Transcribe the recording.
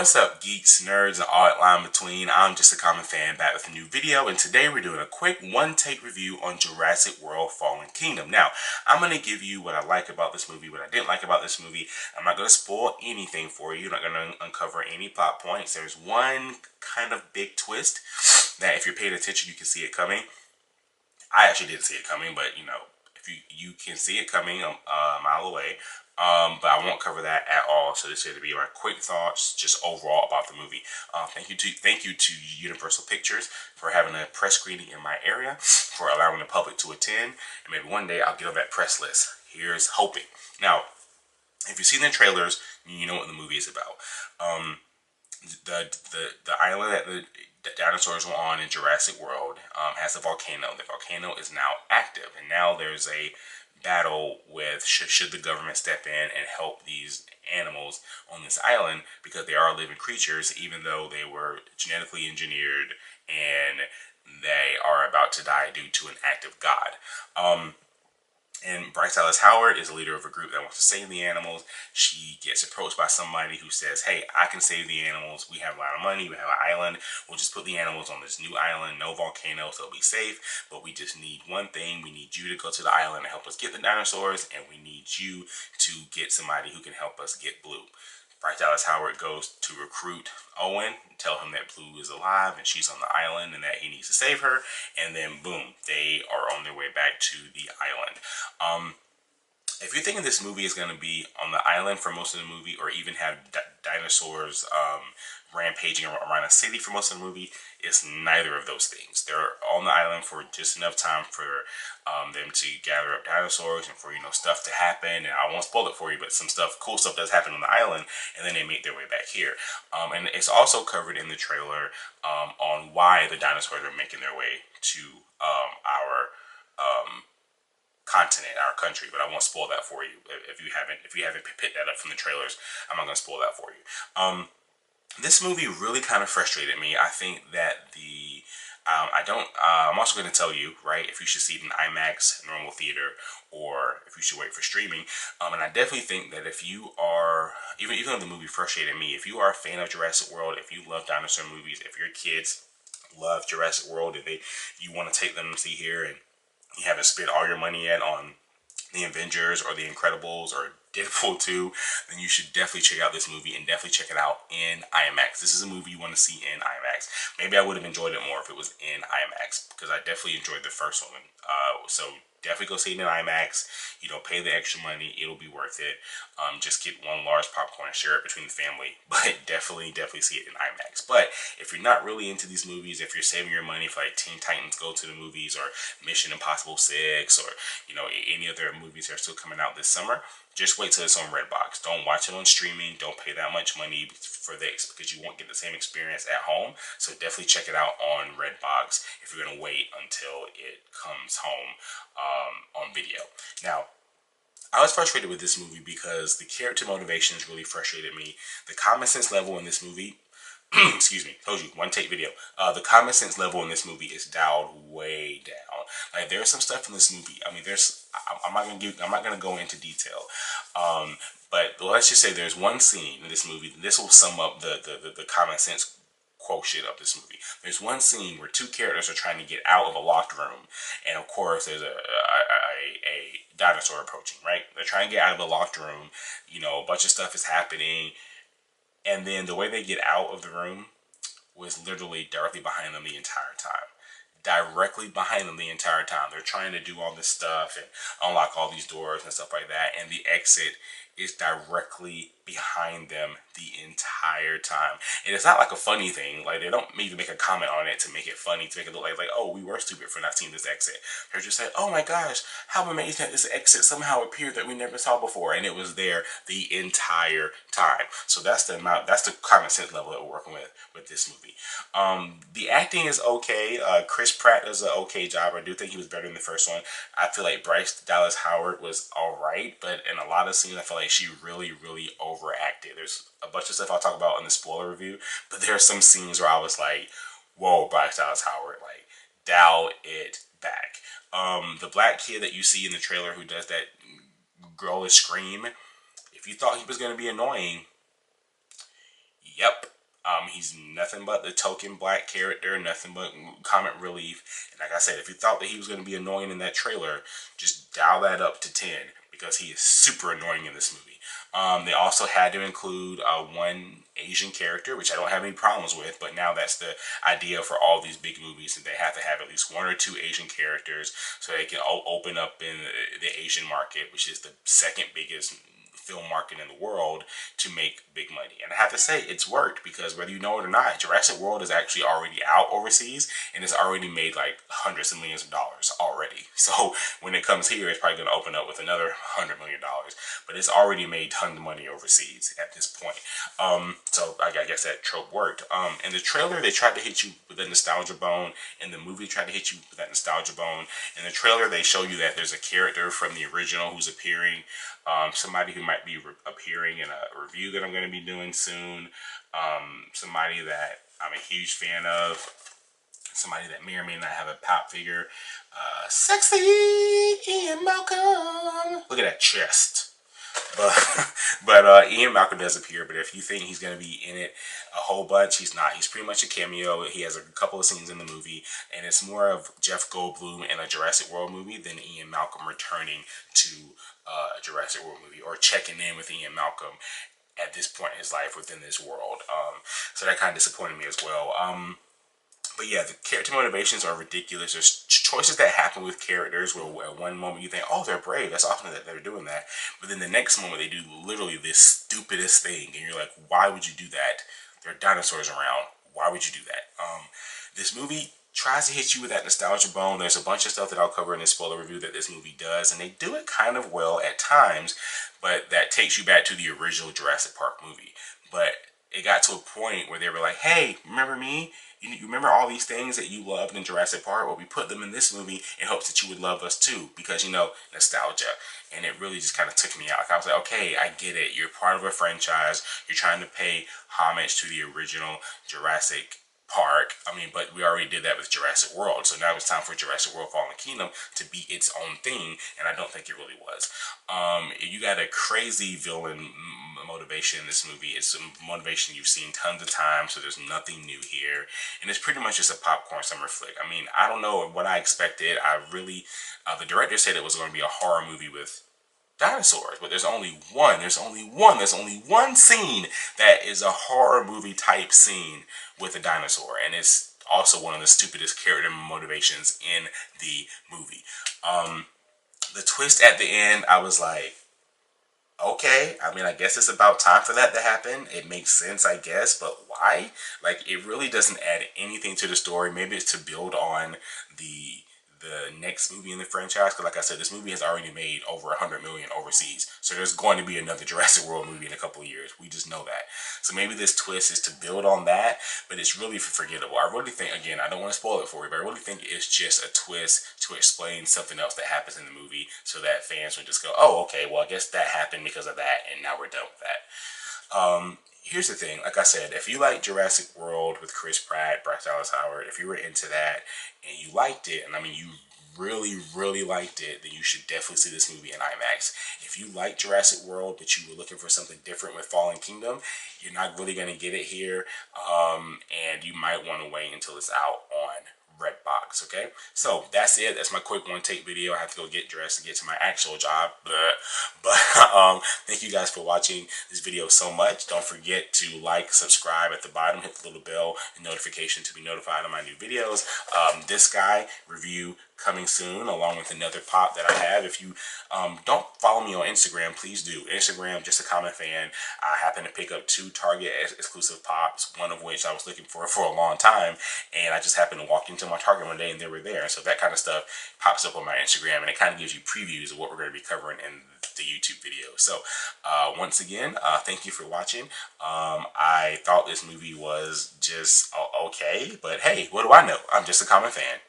What's up, geeks, nerds, and all that line between? I'm JustACommonFan back with a new video, and today we're doing a quick one-take review on Jurassic World Fallen Kingdom. Now, I'm going to give you what I like about this movie, what I didn't like about this movie. I'm not going to spoil anything for you. I'm not going to uncover any plot points. There's one kind of big twist that if you're paying attention, you can see it coming. I actually didn't see it coming, but you know, if you can see it coming a mile away. But I won't cover that at all. So this is going to be my quick thoughts, just overall about the movie. Thank you to Universal Pictures for having a press screening in my area, for allowing the public to attend, and maybe one day I'll get on that press list. Here's hoping. Now, if you've seen the trailers, you know what the movie is about. The island that the dinosaurs were on in Jurassic World has a volcano. The volcano is now active, and now there's a battle with should the government step in and help these animals on this island, because they are living creatures, even though they were genetically engineered and they are about to die due to an act of God. And Bryce Dallas Howard is the leader of a group that wants to save the animals. She gets approached by somebody who says, hey, I can save the animals. We have a lot of money. We have an island. We'll just put the animals on this new island. No volcano, so it'll be safe. But we just need one thing. We need you to go to the island and help us get the dinosaurs. And we need you to get somebody who can help us get Blue. Bryce Dallas Howard goes to recruit Owen, tell him that Blue is alive and she's on the island and that he needs to save her, and then boom, they are on their way back to the island. If you're thinking this movie is going to be on the island for most of the movie, or even have dinosaurs rampaging around a city for most of the movie, it's neither of those things. They're on the island for just enough time for them to gather up dinosaurs and for, you know, stuff to happen. And I won't spoil it for you, but some cool stuff does happen on the island, and then they make their way back here. And it's also covered in the trailer on why the dinosaurs are making their way to our continent, our country, but I won't spoil that for you. If you haven't picked that up from the trailers, I'm not going to spoil that for you. This movie really kind of frustrated me. I think that I'm also going to tell you, right, if you should see it in IMAX, normal theater, or if you should wait for streaming. And I definitely think that if you are, even though the movie frustrated me, if you are a fan of Jurassic World, if you love dinosaur movies, if your kids love Jurassic World, if you want to take them to see here and you haven't spent all your money yet on the Avengers or the Incredibles or Deadpool 2, then you should definitely check out this movie, and definitely check it out in IMAX. This is a movie you want to see in IMAX. Maybe I would have enjoyed it more if it was in IMAX, because I definitely enjoyed the first one. So definitely go see it in IMAX. You know, pay the extra money. It'll be worth it. Just get one large popcorn and share it between the family. But definitely see it in IMAX. But if you're not really into these movies, if you're saving your money for like Teen Titans Go to the Movies, or Mission Impossible 6, or, you know, any other movies that are still coming out this summer, just wait till it's on Redbox. Don't watch it on streaming. Don't pay that much money for this, because you won't get the same experience at home. So definitely check it out on Redbox if you're going to wait until it comes home on video. Now, I was frustrated with this movie because the character motivations really frustrated me. The common sense level in this movie, excuse me, told you, one take video. The common sense level in this movie is dialed way down. Like, there's some stuff in this movie. I mean, I'm not gonna go into detail. But let's just say there's one scene in this movie. This will sum up the common sense quotient of this movie. There's one scene where two characters are trying to get out of a locked room, and of course there's a dinosaur approaching, right? They're trying to get out of the locked room. You know, a bunch of stuff is happening, and then the way they get out of the room was literally directly behind them the entire time. Directly behind them the entire time. They're trying to do all this stuff and unlock all these doors and stuff like that, and the exit is directly behind them the entire time. And it's not like a funny thing. Like, they don't even make a comment on it to make it funny, to make it look like, oh, we were stupid for not seeing this exit. They're just like, oh my gosh, how amazing that this exit somehow appeared that we never saw before, and it was there the entire time. So that's the common sense level that we're working with this movie. The acting is okay. Chris Pratt does an okay job. I do think he was better than the first one. I feel like Bryce Dallas Howard was alright, but in a lot of scenes I feel like she really overacted. There's a bunch of stuff I'll talk about in the spoiler review, but there are some scenes where I was like, whoa, Bryce Dallas Howard, like, dial it back. The black kid that you see in the trailer who does that girlish scream, if you thought he was going to be annoying, yep, He's nothing but the token black character, nothing but comic relief. And like I said, if you thought that he was going to be annoying in that trailer, just dial that up to 10 because he is super annoying in this movie. They also had to include one Asian character, which I don't have any problems with, but now that's the idea for all these big movies, that they have to have at least one or two Asian characters so they can open up in the Asian market, which is the second biggest film market in the world, to make big money. And I have to say, it's worked, because whether you know it or not, Jurassic World is actually already out overseas and it's already made like hundreds of millions of dollars already. So when it comes here, it's probably going to open up with another $100 million, but it's already made tons of money overseas at this point. So I guess that trope worked. In the trailer, they tried to hit you with a nostalgia bone. In the movie, tried to hit you with that nostalgia bone. In the trailer, they show you that there's a character from the original who's appearing. Somebody who might be appearing in a review that I'm going to be doing soon. Somebody that I'm a huge fan of. Somebody that may or may not have a pop figure. Sexy Ian Malcolm. Look at that chest. But Ian Malcolm does appear, but if you think he's going to be in it a whole bunch, he's not. He's pretty much a cameo. He has a couple of scenes in the movie, and it's more of Jeff Goldblum in a Jurassic World movie than Ian Malcolm returning to a Jurassic World movie or checking in with Ian Malcolm at this point in his life within this world. So that kind of disappointed me as well. But yeah, the character motivations are ridiculous. There's choices that happen with characters where at one moment you think, oh, they're brave. That's often that they're doing that. But then the next moment they do literally this stupidest thing. And you're like, why would you do that? There are dinosaurs around. Why would you do that? This movie tries to hit you with that nostalgia bone. There's a bunch of stuff that I'll cover in this spoiler review that this movie does. And they do it kind of well at times. But that takes you back to the original Jurassic Park movie. But it got to a point where they were like, hey, remember me? You remember all these things that you loved in Jurassic Park? Well, we put them in this movie in hopes that you would love us too, because, you know, nostalgia. And it really just kind of took me out. Like, I was like, okay, I get it. You're part of a franchise. You're trying to pay homage to the original Jurassic Park. I mean, but we already did that with Jurassic World. So now it's time for Jurassic World Fallen Kingdom to be its own thing. And I don't think it really was. You got a crazy villain motivation in this movie. It's a motivation you've seen tons of times, so there's nothing new here. And it's pretty much just a popcorn summer flick. I mean, I don't know what I expected. The director said it was going to be a horror movie with dinosaurs, but there's only one scene that is a horror movie type scene with a dinosaur, and it's also one of the stupidest character motivations in the movie. The twist at the end, I was like, okay, I mean, I guess it's about time for that to happen. It makes sense, I guess, but why? Like, it really doesn't add anything to the story. Maybe it's to build on the next movie in the franchise, because like I said, this movie has already made over $100 million overseas, so there's going to be another Jurassic World movie in a couple of years. We just know that. So maybe this twist is to build on that, but it's really forgettable. I really think, again, I don't want to spoil it for you, but I really think it's just a twist to explain something else that happens in the movie, so that fans would just go, oh, okay, well, I guess that happened because of that, and now we're done with that. Here's the thing, like I said, if you like Jurassic World with Chris Pratt, Bryce Dallas Howard, if you were into that and you liked it, and I mean you really liked it, then you should definitely see this movie in IMAX. If you like Jurassic World but you were looking for something different with Fallen Kingdom, you're not really going to get it here, and you might want to wait until it's out on Redbox. Okay, so that's it. That's my quick one take video. I have to go get dressed and get to my actual job. But thank you guys for watching this video so much. Don't forget to like, subscribe at the bottom, hit the little bell and notification to be notified of my new videos. This guy review coming soon, along with another pop that I have. If you don't follow me on Instagram, please do. Instagram, JustACommonFan. I happen to pick up 2 Target exclusive pops, one of which I was looking for a long time, and I just happened to walk into my Target one day and they were there. So that kind of stuff pops up on my Instagram, and it kind of gives you previews of what we're going to be covering in the YouTube video. So once again, thank you for watching. I thought this movie was just okay, but hey, what do I know? I'm just a common fan.